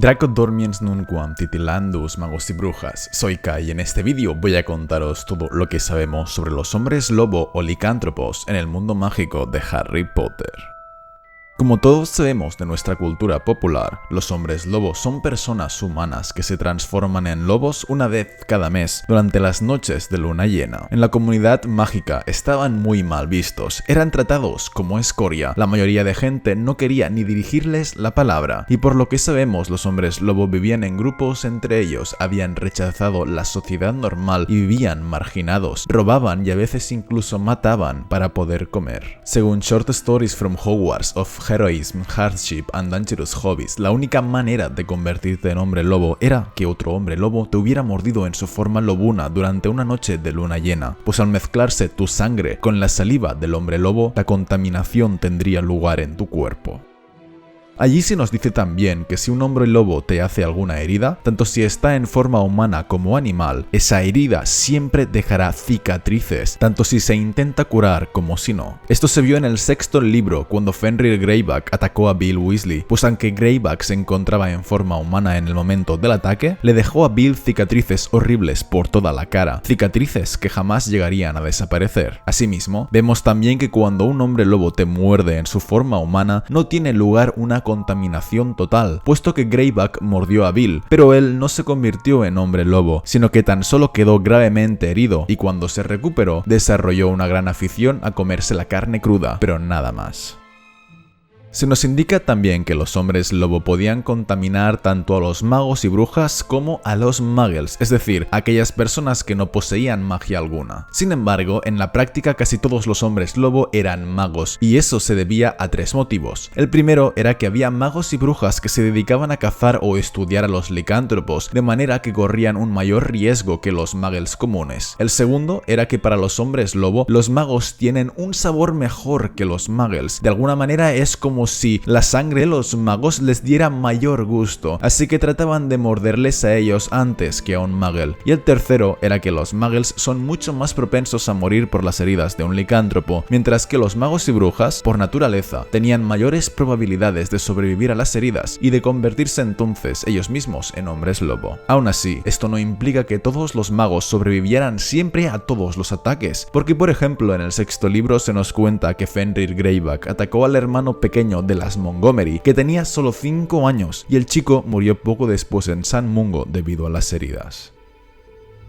Draco dormiens nunquam titilandus magos y brujas, soy Kai y en este vídeo voy a contaros todo lo que sabemos sobre los hombres lobo o licántropos en el mundo mágico de Harry Potter. Como todos sabemos de nuestra cultura popular, los hombres lobos son personas humanas que se transforman en lobos una vez cada mes durante las noches de luna llena. En la comunidad mágica estaban muy mal vistos, eran tratados como escoria, la mayoría de gente no quería ni dirigirles la palabra, y por lo que sabemos los hombres lobo vivían en grupos entre ellos, habían rechazado la sociedad normal y vivían marginados, robaban y a veces incluso mataban para poder comer. Según Short Stories from Hogwarts of Heroism, Hardship and Dangerous Hobbies, la única manera de convertirte en hombre lobo era que otro hombre lobo te hubiera mordido en su forma lobuna durante una noche de luna llena, pues al mezclarse tu sangre con la saliva del hombre lobo, la contaminación tendría lugar en tu cuerpo. Allí se nos dice también que si un hombre lobo te hace alguna herida, tanto si está en forma humana como animal, esa herida siempre dejará cicatrices, tanto si se intenta curar como si no. Esto se vio en el sexto libro cuando Fenrir Greyback atacó a Bill Weasley, pues aunque Greyback se encontraba en forma humana en el momento del ataque, le dejó a Bill cicatrices horribles por toda la cara, cicatrices que jamás llegarían a desaparecer. Asimismo, vemos también que cuando un hombre lobo te muerde en su forma humana, no tiene lugar una contaminación total, puesto que Greyback mordió a Bill, pero él no se convirtió en hombre lobo, sino que tan solo quedó gravemente herido y cuando se recuperó desarrolló una gran afición a comerse la carne cruda, pero nada más. Se nos indica también que los hombres lobo podían contaminar tanto a los magos y brujas como a los muggles, es decir, aquellas personas que no poseían magia alguna. Sin embargo, en la práctica casi todos los hombres lobo eran magos, y eso se debía a tres motivos. El primero era que había magos y brujas que se dedicaban a cazar o estudiar a los licántropos, de manera que corrían un mayor riesgo que los muggles comunes. El segundo era que para los hombres lobo, los magos tienen un sabor mejor que los muggles. De alguna manera es como si la sangre de los magos les diera mayor gusto, así que trataban de morderles a ellos antes que a un muggle. Y el tercero era que los muggles son mucho más propensos a morir por las heridas de un licántropo, mientras que los magos y brujas, por naturaleza, tenían mayores probabilidades de sobrevivir a las heridas y de convertirse entonces ellos mismos en hombres lobo. Aún así, esto no implica que todos los magos sobrevivieran siempre a todos los ataques, porque por ejemplo en el sexto libro se nos cuenta que Fenrir Greyback atacó al hermano pequeño de las Montgomery, que tenía solo 5 años, y el chico murió poco después en San Mungo debido a las heridas.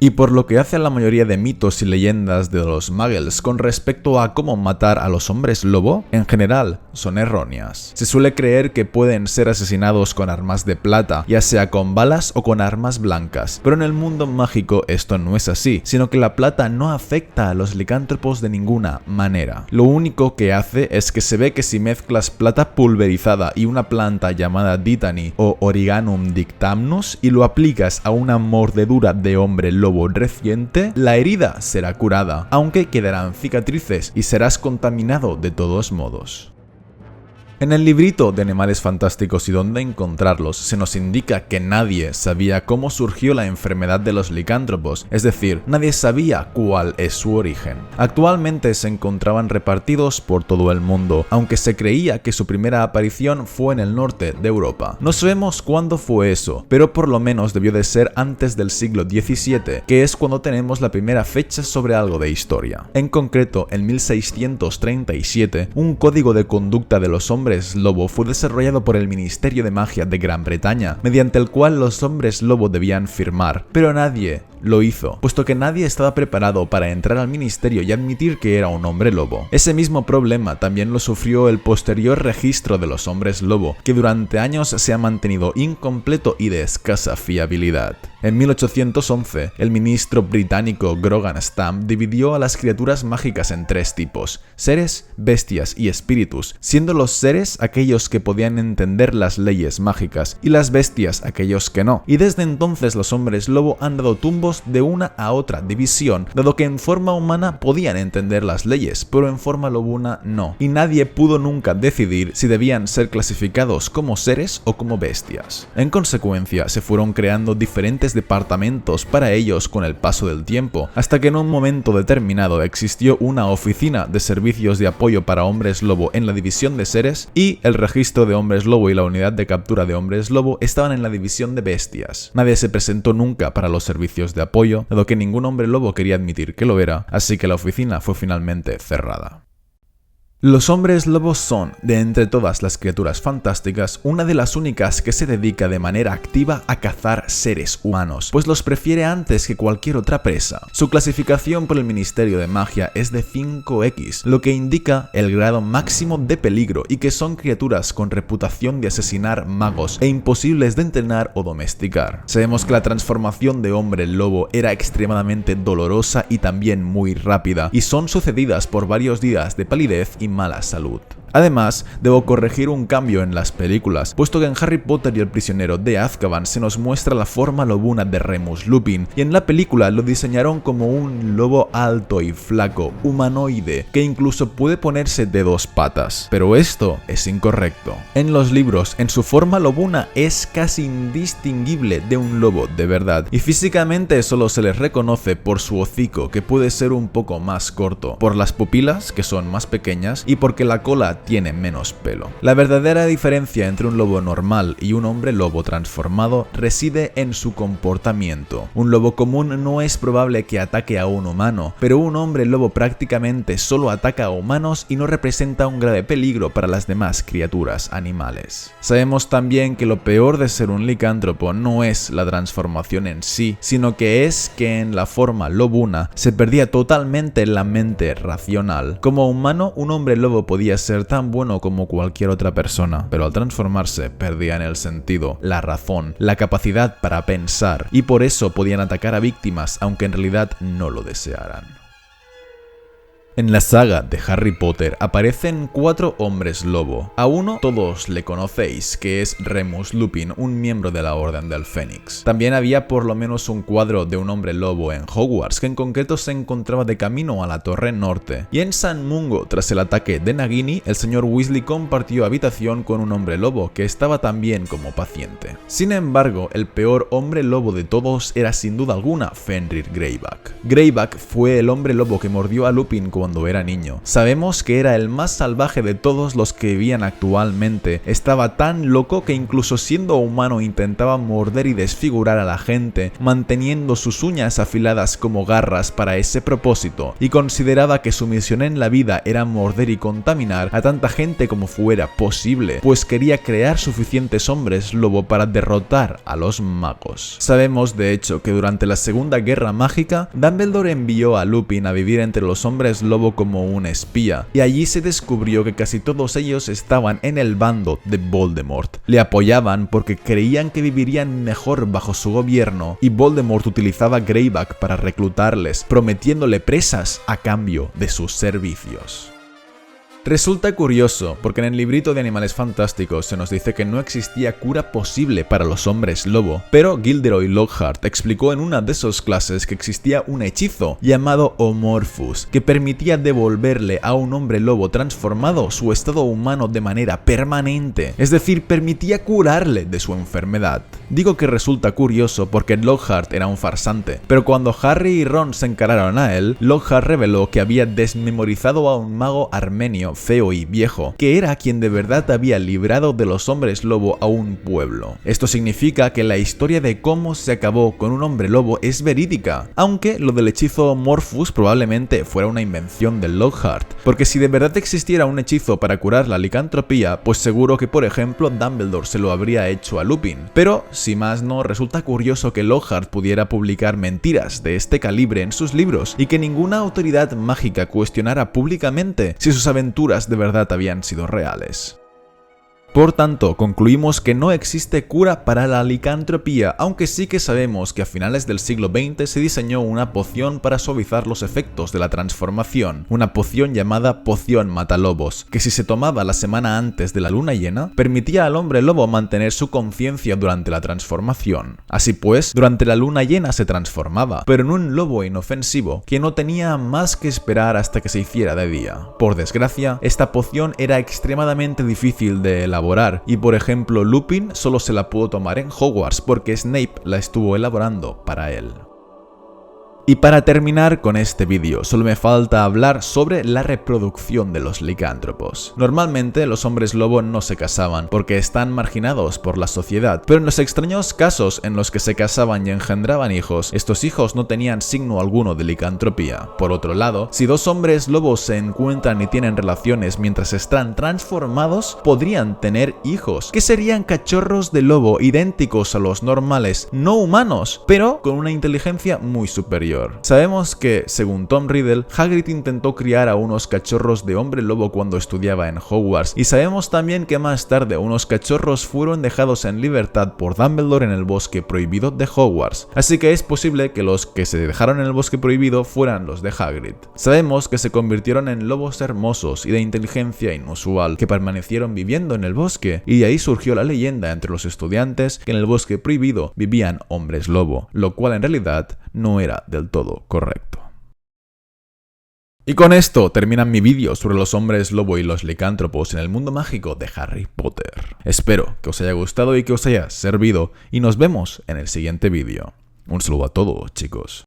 Y por lo que hace a la mayoría de mitos y leyendas de los muggles con respecto a cómo matar a los hombres lobo, en general son erróneas. Se suele creer que pueden ser asesinados con armas de plata, ya sea con balas o con armas blancas, pero en el mundo mágico esto no es así, sino que la plata no afecta a los licántropos de ninguna manera. Lo único que hace es que se ve que si mezclas plata pulverizada y una planta llamada Dittany o Origanum dictamnus y lo aplicas a una mordedura de hombre lobo reciente, la herida será curada, aunque quedarán cicatrices y serás contaminado de todos modos. En el librito de Animales Fantásticos y dónde encontrarlos se nos indica que nadie sabía cómo surgió la enfermedad de los licántropos, es decir, nadie sabía cuál es su origen. Actualmente se encontraban repartidos por todo el mundo, aunque se creía que su primera aparición fue en el norte de Europa. No sabemos cuándo fue eso, pero por lo menos debió de ser antes del siglo XVII, que es cuando tenemos la primera fecha sobre algo de historia. En concreto, en 1637, un código de conducta de los hombres lobo fue desarrollado por el Ministerio de Magia de Gran Bretaña, mediante el cual los hombres lobo debían firmar, pero nadie lo hizo, puesto que nadie estaba preparado para entrar al ministerio y admitir que era un hombre lobo. Ese mismo problema también lo sufrió el posterior registro de los hombres lobo, que durante años se ha mantenido incompleto y de escasa fiabilidad. En 1811, el ministro británico Grogan Stamp dividió a las criaturas mágicas en 3 tipos: seres, bestias y espíritus, siendo los seres aquellos que podían entender las leyes mágicas y las bestias aquellos que no. Y desde entonces los hombres lobo han dado tumbos lobos de una a otra división, dado que en forma humana podían entender las leyes, pero en forma lobuna no, y nadie pudo nunca decidir si debían ser clasificados como seres o como bestias. En consecuencia, se fueron creando diferentes departamentos para ellos con el paso del tiempo, hasta que en un momento determinado existió una oficina de servicios de apoyo para hombres lobo en la división de seres, y el registro de hombres lobo y la unidad de captura de hombres lobo estaban en la división de bestias. Nadie se presentó nunca para los servicios de apoyo, dado que ningún hombre lobo quería admitir que lo era, así que la oficina fue finalmente cerrada. Los hombres lobos son, de entre todas las criaturas fantásticas, una de las únicas que se dedica de manera activa a cazar seres humanos, pues los prefiere antes que cualquier otra presa. Su clasificación por el Ministerio de Magia es de 5X, lo que indica el grado máximo de peligro y que son criaturas con reputación de asesinar magos e imposibles de entrenar o domesticar. Sabemos que la transformación de hombre lobo era extremadamente dolorosa y también muy rápida, y son sucedidas por varios días de palidez y mala salud. Además, debo corregir un cambio en las películas, puesto que en Harry Potter y el prisionero de Azkaban se nos muestra la forma lobuna de Remus Lupin, y en la película lo diseñaron como un lobo alto y flaco, humanoide, que incluso puede ponerse de 2 patas. Pero esto es incorrecto. En los libros, en su forma lobuna es casi indistinguible de un lobo de verdad, y físicamente solo se les reconoce por su hocico, que puede ser un poco más corto, por las pupilas, que son más pequeñas, y porque la cola tiene menos pelo. La verdadera diferencia entre un lobo normal y un hombre lobo transformado reside en su comportamiento. Un lobo común no es probable que ataque a un humano, pero un hombre lobo prácticamente solo ataca a humanos y no representa un grave peligro para las demás criaturas animales. Sabemos también que lo peor de ser un licántropo no es la transformación en sí, sino que es que en la forma lobuna se perdía totalmente la mente racional. Como humano, un hombre lobo podía ser tan bueno como cualquier otra persona, pero al transformarse perdían el sentido, la razón, la capacidad para pensar, y por eso podían atacar a víctimas aunque en realidad no lo desearan. En la saga de Harry Potter aparecen 4 hombres lobo. A uno todos le conocéis, que es Remus Lupin, un miembro de la Orden del Fénix. También había por lo menos un cuadro de un hombre lobo en Hogwarts, que en concreto se encontraba de camino a la Torre Norte. Y en San Mungo, tras el ataque de Nagini, el señor Weasley compartió habitación con un hombre lobo, que estaba también como paciente. Sin embargo, el peor hombre lobo de todos era sin duda alguna Fenrir Greyback. Greyback fue el hombre lobo que mordió a Lupin cuando era niño. Sabemos que era el más salvaje de todos los que vivían actualmente. Estaba tan loco que incluso siendo humano intentaba morder y desfigurar a la gente, manteniendo sus uñas afiladas como garras para ese propósito, y consideraba que su misión en la vida era morder y contaminar a tanta gente como fuera posible, pues quería crear suficientes hombres lobo para derrotar a los magos. Sabemos de hecho que durante la Segunda Guerra Mágica, Dumbledore envió a Lupin a vivir entre los hombres lobo como un espía, y allí se descubrió que casi todos ellos estaban en el bando de Voldemort. Le apoyaban porque creían que vivirían mejor bajo su gobierno, y Voldemort utilizaba Greyback para reclutarles, prometiéndole presas a cambio de sus servicios. Resulta curioso, porque en el librito de Animales Fantásticos se nos dice que no existía cura posible para los hombres lobo, pero Gilderoy Lockhart explicó en una de sus clases que existía un hechizo llamado Omorphus, que permitía devolverle a un hombre lobo transformado su estado humano de manera permanente, es decir, permitía curarle de su enfermedad. Digo que resulta curioso porque Lockhart era un farsante, pero cuando Harry y Ron se encararon a él, Lockhart reveló que había desmemorizado a un mago armenio feo y viejo, que era quien de verdad había librado de los hombres lobo a un pueblo. Esto significa que la historia de cómo se acabó con un hombre lobo es verídica, aunque lo del hechizo Morphus probablemente fuera una invención de Lockhart, porque si de verdad existiera un hechizo para curar la licantropía, pues seguro que por ejemplo Dumbledore se lo habría hecho a Lupin. Pero, si más no, resulta curioso que Lockhart pudiera publicar mentiras de este calibre en sus libros y que ninguna autoridad mágica cuestionara públicamente si sus aventuras de verdad habían sido reales. Por tanto, concluimos que no existe cura para la licantropía, aunque sí que sabemos que a finales del siglo XX se diseñó una poción para suavizar los efectos de la transformación, una poción llamada poción matalobos, que si se tomaba la semana antes de la luna llena, permitía al hombre lobo mantener su conciencia durante la transformación. Así pues, durante la luna llena se transformaba, pero en un lobo inofensivo, que no tenía más que esperar hasta que se hiciera de día. Por desgracia, esta poción era extremadamente difícil de elaborar, y por ejemplo Lupin solo se la pudo tomar en Hogwarts porque Snape la estuvo elaborando para él. Y para terminar con este vídeo, solo me falta hablar sobre la reproducción de los licántropos. Normalmente los hombres lobo no se casaban porque están marginados por la sociedad, pero en los extraños casos en los que se casaban y engendraban hijos, estos hijos no tenían signo alguno de licantropía. Por otro lado, si dos hombres lobos se encuentran y tienen relaciones mientras están transformados, podrían tener hijos, que serían cachorros de lobo idénticos a los normales, no humanos, pero con una inteligencia muy superior. Sabemos que, según Tom Riddle, Hagrid intentó criar a unos cachorros de hombre lobo cuando estudiaba en Hogwarts, y sabemos también que más tarde unos cachorros fueron dejados en libertad por Dumbledore en el bosque prohibido de Hogwarts, así que es posible que los que se dejaron en el bosque prohibido fueran los de Hagrid. Sabemos que se convirtieron en lobos hermosos y de inteligencia inusual, que permanecieron viviendo en el bosque, y de ahí surgió la leyenda entre los estudiantes que en el bosque prohibido vivían hombres lobo, lo cual en realidad no era del todo correcto. Y con esto termina mi vídeo sobre los hombres lobo y los licántropos en el mundo mágico de Harry Potter. Espero que os haya gustado y que os haya servido, y nos vemos en el siguiente vídeo. Un saludo a todos, chicos.